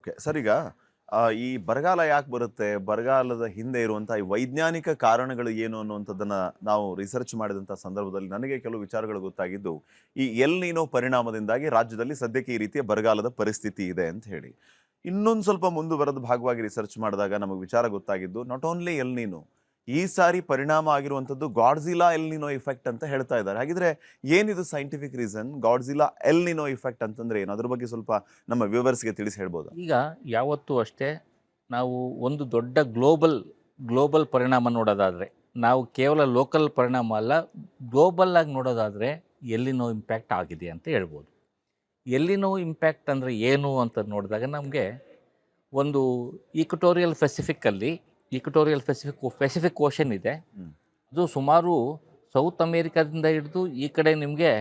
Okay sir. ಈಗ ಈ ಬರಗಾಲ ಯಾಕೆ ಬರುತ್ತೆ, ಬರಗಾಲದ ಹಿಂದೆ ಇರುವಂತಹ ಈ ವೈಜ್ಞಾನಿಕ ಕಾರಣಗಳು ಏನು ಅನ್ನುವಂಥದ್ದನ್ನ ನಾವು ರಿಸರ್ಚ್ ಮಾಡಿದಂಥ ಸಂದರ್ಭದಲ್ಲಿ ನನಗೆ ಕೆಲವು ವಿಚಾರಗಳು ಗೊತ್ತಾಗಿದ್ದು, ಈ ಎಲ್ ನೀನೋ ಪರಿಣಾಮದಿಂದಾಗಿ ರಾಜ್ಯದಲ್ಲಿ ಸದ್ಯಕ್ಕೆ ಈ ರೀತಿಯ ಬರಗಾಲದ ಪರಿಸ್ಥಿತಿ ಇದೆ ಅಂತ ಹೇಳಿ. ಇನ್ನೊಂದು ಸ್ವಲ್ಪ ಮುಂದುವರೆದ ಭಾಗವಾಗಿ ರಿಸರ್ಚ್ ಮಾಡಿದಾಗ ನಮಗೆ ವಿಚಾರ ಗೊತ್ತಾಗಿದ್ದು, ನಾಟ್ ಓನ್ಲಿ ಎಲ್ ನೀನೋ, ಈ ಸಾರಿ ಪರಿಣಾಮ ಆಗಿರುವಂಥದ್ದು ಗಾಡ್ಜಿಲಾ ಎಲ್ ನಿನೋ ಇಫೆಕ್ಟ್ ಅಂತ ಹೇಳ್ತಾ ಇದ್ದಾರೆ. ಹಾಗಿದ್ರೆ ಏನಿದು scientific reason? Godzilla El Nino effect ಅಂತಂದ್ರೆ ಏನು? ಅದ್ರ ಬಗ್ಗೆ ಸ್ವಲ್ಪ ನಮ್ಮ ವ್ಯೂವರ್ಸ್ಗೆ ತಿಳಿಸಿ ಹೇಳ್ಬೋದಾ? ಈಗ ಯಾವತ್ತೂ ಅಷ್ಟೇ ನಾವು ಒಂದು ದೊಡ್ಡ ಗ್ಲೋಬಲ್ ಪರಿಣಾಮ ನೋಡೋದಾದರೆ, ನಾವು ಕೇವಲ ಲೋಕಲ್ ಪರಿಣಾಮ ಅಲ್ಲ, ಗ್ಲೋಬಲ್ ಆಗಿ ನೋಡೋದಾದರೆ ಎಲ್ಲಿನೋ ಇಂಪ್ಯಾಕ್ಟ್ ಆಗಿದೆ ಅಂತ ಹೇಳ್ಬೋದು. ಎಲ್ಲಿನೋ ಇಂಪ್ಯಾಕ್ಟ್ ಅಂದರೆ ಏನು ಅಂತ ನೋಡಿದಾಗ ನಮಗೆ ಒಂದು ಈಕ್ವಟೋರಿಯಲ್ ಪೆಸಿಫಿಕ್ ಓಷನ್ ಇದೆ. ಅದು ಸುಮಾರು ಸೌತ್ ಅಮೇರಿಕಾದಿಂದ ಹಿಡಿದು ಈ ಕಡೆ ನಿಮಗೆ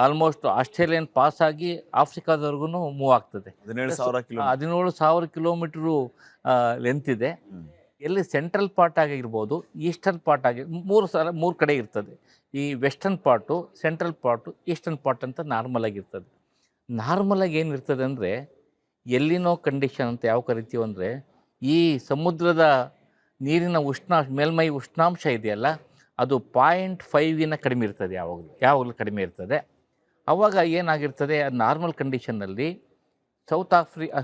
ಆಲ್ಮೋಸ್ಟ್ ಆಸ್ಟ್ರೇಲಿಯನ್ ಪಾಸ್ ಆಗಿ ಆಫ್ರಿಕಾದವರೆಗೂ ಮೂವ್ ಆಗ್ತದೆ. 17,000 ಕಿಲೋಮೀಟ್ರು ಲೆಂತ್ ಇದೆ. ಎಲ್ಲಿ ಸೆಂಟ್ರಲ್ ಪಾರ್ಟ್ ಆಗಿರ್ಬೋದು, ಈಸ್ಟರ್ನ್ ಪಾರ್ಟ್ ಆಗಿ ಮೂರು ಕಡೆ ಇರ್ತದೆ. ಈ western part, central part, eastern part ಅಂತ ನಾರ್ಮಲ್ ಆಗಿರ್ತದೆ. ನಾರ್ಮಲಾಗಿ ಏನಿರ್ತದೆ ಅಂದರೆ ಎಲ್ಲಿನೋ ಕಂಡೀಷನ್ ಅಂತ ಯಾವ ಕರಿತೀವಿ ಅಂದರೆ, ಈ ಸಮುದ್ರದ ನೀರಿನ ಮೇಲ್ಮೈ ಉಷ್ಣಾಂಶ ಇದೆಯಲ್ಲ, ಅದು 0.5 ಕಡಿಮೆ ಇರ್ತದೆ. ಯಾವಾಗಲೂ ಕಡಿಮೆ ಇರ್ತದೆ. ಆವಾಗ ಏನಾಗಿರ್ತದೆ, ನಾರ್ಮಲ್ ಕಂಡೀಷನ್ನಲ್ಲಿ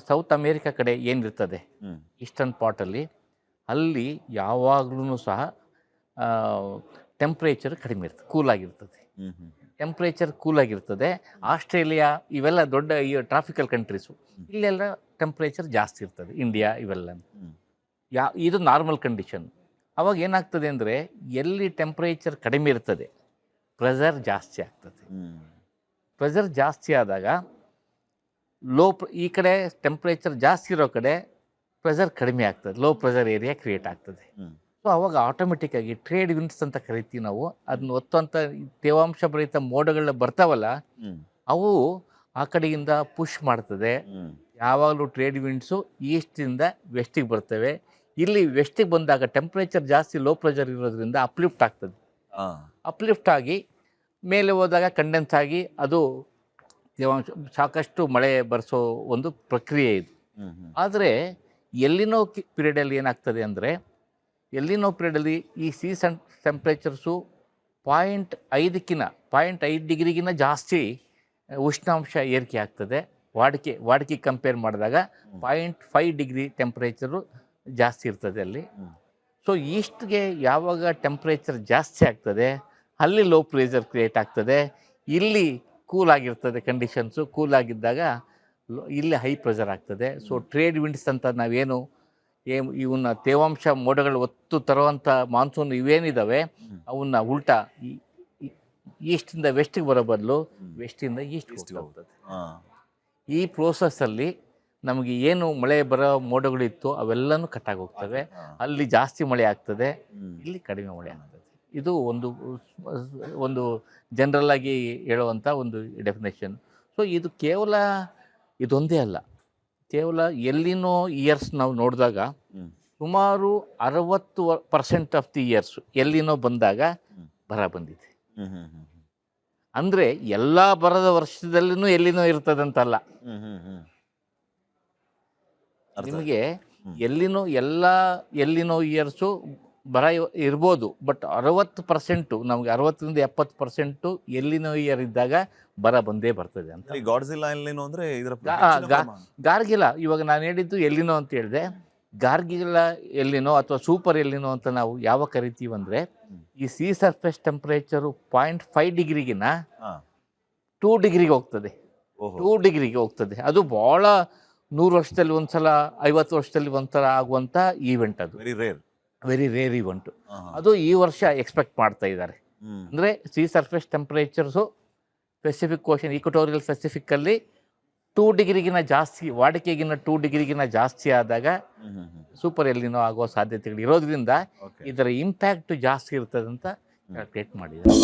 ಸೌತ್ ಅಮೇರಿಕಾ ಕಡೆ ಏನಿರ್ತದೆ ಈಸ್ಟರ್ನ್ ಪಾರ್ಟಲ್ಲಿ, ಅಲ್ಲಿ ಯಾವಾಗಲೂ ಸಹ ಟೆಂಪ್ರೇಚರ್ ಕಡಿಮೆ ಇರ್ತದೆ, ಕೂಲಾಗಿರ್ತದೆ. ಟೆಂಪ್ರೇಚರ್ ಕೂಲಾಗಿರ್ತದೆ. ಆಸ್ಟ್ರೇಲಿಯಾ ಇವೆಲ್ಲ ದೊಡ್ಡ ಈ ಟ್ರಾಫಿಕಲ್ ಕಂಟ್ರೀಸು, ಇಲ್ಲೆಲ್ಲ ಟೆಂಪ್ರೇಚರ್ ಜಾಸ್ತಿ ಇರ್ತದೆ. ಇಂಡಿಯಾ ಇವೆಲ್ಲ ಇದು ನಾರ್ಮಲ್ ಕಂಡೀಷನ್. ಅವಾಗ ಏನಾಗ್ತದೆ ಅಂದರೆ, ಎಲ್ಲಿ ಟೆಂಪ್ರೇಚರ್ ಕಡಿಮೆ ಇರ್ತದೆ ಪ್ರೆಷರ್ ಜಾಸ್ತಿ ಆಗ್ತದೆ. ಪ್ರೆಷರ್ ಜಾಸ್ತಿ ಆದಾಗ ಈ ಕಡೆ ಟೆಂಪ್ರೇಚರ್ ಜಾಸ್ತಿ ಇರೋ ಕಡೆ ಪ್ರೆಷರ್ ಕಡಿಮೆ ಆಗ್ತದೆ, ಲೋ ಪ್ರೆಷರ್ ಏರಿಯಾ ಕ್ರಿಯೇಟ್ ಆಗ್ತದೆ. ಸೊ ಅವಾಗ ಆಟೋಮೆಟಿಕ್ಕಾಗಿ ಟ್ರೇಡ್ ವಿಂಡ್ಸ್ ಅಂತ ಕರಿತೀವಿ ನಾವು, ಅದನ್ನ ಒತ್ತುವಂಥ ತೇವಾಂಶ ಭರಿತ ಮೋಡಗಳನ್ನ ಬರ್ತಾವಲ್ಲ, ಅವು ಆ ಕಡೆಯಿಂದ ಪುಷ್ ಮಾಡ್ತದೆ. ಯಾವಾಗಲೂ ಟ್ರೇಡ್ ವಿಂಡ್ಸು ಈಸ್ಟಿಂದ ವೆಸ್ಟಿಗೆ ಬರ್ತವೆ. ಇಲ್ಲಿ ವೆಸ್ಟಿಗೆ ಬಂದಾಗ ಟೆಂಪ್ರೇಚರ್ ಜಾಸ್ತಿ, ಲೋ ಪ್ರೆಷರ್ ಇರೋದ್ರಿಂದ ಅಪ್ಲಿಫ್ಟ್ ಆಗ್ತದೆ. ಅಪ್ಲಿಫ್ಟ್ ಆಗಿ ಮೇಲೆ ಹೋದಾಗ ಕಂಡೆನ್ಸ್ ಆಗಿ ಅದು ತೇವಾಂಶ ಸಾಕಷ್ಟು ಮಳೆ ಬರೆಸೋ ಒಂದು ಪ್ರಕ್ರಿಯೆ ಇದು. ಆದರೆ ಎಲ್ಲಿನೋ ಪೀರಿಯಡಲ್ಲಿ ಏನಾಗ್ತದೆ ಅಂದರೆ, ಎಲ್ಲಿನೋ ಪೀರಿಯಡಲ್ಲಿ ಈ ಟೆಂಪ್ರೇಚರ್ಸು 0.5 ಡಿಗ್ರಿಗಿನ್ನ ಜಾಸ್ತಿ ಉಷ್ಣಾಂಶ ಏರಿಕೆ ಆಗ್ತದೆ. ವಾಡಿಕೆ ಕಂಪೇರ್ ಮಾಡಿದಾಗ 0.5 ಡಿಗ್ರಿ ಟೆಂಪ್ರೇಚರು ಜಾಸ್ತಿ ಇರ್ತದೆ ಅಲ್ಲಿ. ಸೊ ಈಸ್ಟ್ಗೆ ಯಾವಾಗ ಟೆಂಪ್ರೇಚರ್ ಜಾಸ್ತಿ ಆಗ್ತದೆ, ಅಲ್ಲಿ ಲೋ ಪ್ರೆಷರ್ ಕ್ರಿಯೇಟ್ ಆಗ್ತದೆ. ಇಲ್ಲಿ ಕೂಲಾಗಿರ್ತದೆ, ಕಂಡೀಷನ್ಸು ಕೂಲಾಗಿದ್ದಾಗ ಇಲ್ಲಿ ಹೈ ಪ್ರೆಷರ್ ಆಗ್ತದೆ. ಸೊ ಟ್ರೇಡ್ ವಿಂಡ್ಸ್ ಅಂತ ನಾವೇನು ಇವನ್ನ ತೇವಾಂಶ ಮೋಡಗಳು ಒತ್ತು ತರುವಂಥ ಮಾನ್ಸೂನ್ ಇವೇನಿದ್ದಾವೆ, ಅವನ್ನ ಉಲ್ಟಾ ಈಸ್ಟಿಂದ ವೆಸ್ಟಿಗೆ ಬರೋ ಬದಲು ವೆಸ್ಟಿಂದ ಈಸ್ಟ್ ಹೋಗ್ತದೆ. ಈ ಪ್ರೋಸೆಸ್ಸಲ್ಲಿ ನಮಗೆ ಏನು ಮಳೆ ಬರೋ ಮೋಡಗಳಿತ್ತು ಅವೆಲ್ಲನೂ ಕಟ್ಟಾಗಿ ಹೋಗ್ತವೆ. ಅಲ್ಲಿ ಜಾಸ್ತಿ ಮಳೆ ಆಗ್ತದೆ, ಇಲ್ಲಿ ಕಡಿಮೆ ಮಳೆ ಆಗ್ತದೆ. ಇದು ಒಂದು ಜನರಲ್ ಆಗಿ ಹೇಳುವಂಥ ಒಂದು ಡೆಫಿನೇಷನ್. ಸೊ ಇದು ಕೇವಲ ಇದೊಂದೇ ಅಲ್ಲ, ಕೇವಲ ಎಲ್ಲಿನೋ ಇಯರ್ಸ್ ನಾವು ನೋಡಿದಾಗ ಸುಮಾರು 60% ಆಫ್ ದಿ ಇಯರ್ಸ್ ಎಲ್ಲಿನೋ ಬಂದಾಗ ಬರ ಬಂದಿದೆ. ಅಂದರೆ ಎಲ್ಲ ಬರದ ವರ್ಷದಲ್ಲೂ ಎಲ್ಲಿನೋ ಇರ್ತದಂತಲ್ಲ. ನಿಮಗೆ ಎಲ್ಲಿನೋ ಇಯರ್ಸು ಬರ ಇರ್ಬೋದು, ಬಟ್ 60% ನಮಗೆ 60-70% ಎಲ್ಲಿನೋ ಇಯರ್ ಇದ್ದಾಗ ಬರ ಬಂದೇ ಬರ್ತದೆ ಅಂತ. ಗಾರ್ಗಿಲ ಇವಾಗ ನಾನು ಹೇಳಿದ್ದು ಎಲ್ಲಿನೋ ಅಂತ ಹೇಳಿದೆ. ಗಾರ್ಗಿಲ ಎಲ್ಲಿನೋ ಅಥವಾ ಸೂಪರ್ ಎಲ್ಲಿನೋ ಅಂತ ನಾವು ಯಾವಾಗ ಕರಿತೀವಿ ಅಂದರೆ, ಈ ಸೀ ಸರ್ಫೇಸ್ ಟೆಂಪ್ರೇಚರು 0.5 ಡಿಗ್ರಿಗಿನ 2 ಡಿಗ್ರಿಗೆ ಹೋಗ್ತದೆ. 2 ಡಿಗ್ರಿಗೆ ಹೋಗ್ತದೆ. ಅದು ಭಾಳ 100 ವರ್ಷದಲ್ಲಿ ಒಂದ್ಸಲ, 50 ವರ್ಷದಲ್ಲಿ ಒಂದ್ಸಲ ಆಗುವಂಥ ಈವೆಂಟ್. ಅದು ವೆರಿ ರೇರ್ ಈವೆಂಟು. ಅದು ಈ ವರ್ಷ ಎಕ್ಸ್ಪೆಕ್ಟ್ ಮಾಡ್ತಾ ಇದ್ದಾರೆ. ಅಂದರೆ sea surface temperatures Pacific Ocean, equatorial ಪೆಸಿಫಿಕ್ಕಲ್ಲಿ 2 ಡಿಗ್ರಿಗಿನ ಜಾಸ್ತಿ, ವಾಡಿಕೆಗಿನ 2 ಡಿಗ್ರಿಗಿನ ಜಾಸ್ತಿ ಆದಾಗ ಸೂಪರ್ ಎಲ್ಲಿನೋ ಆಗೋ ಸಾಧ್ಯತೆಗಳು ಇರೋದ್ರಿಂದ ಇದರ ಇಂಪ್ಯಾಕ್ಟ್ ಜಾಸ್ತಿ ಇರ್ತದೆ ಅಂತ ಕ್ಯಾಲ್ಕುಲೇಟ್ ಮಾಡಿದ್ದಾರೆ.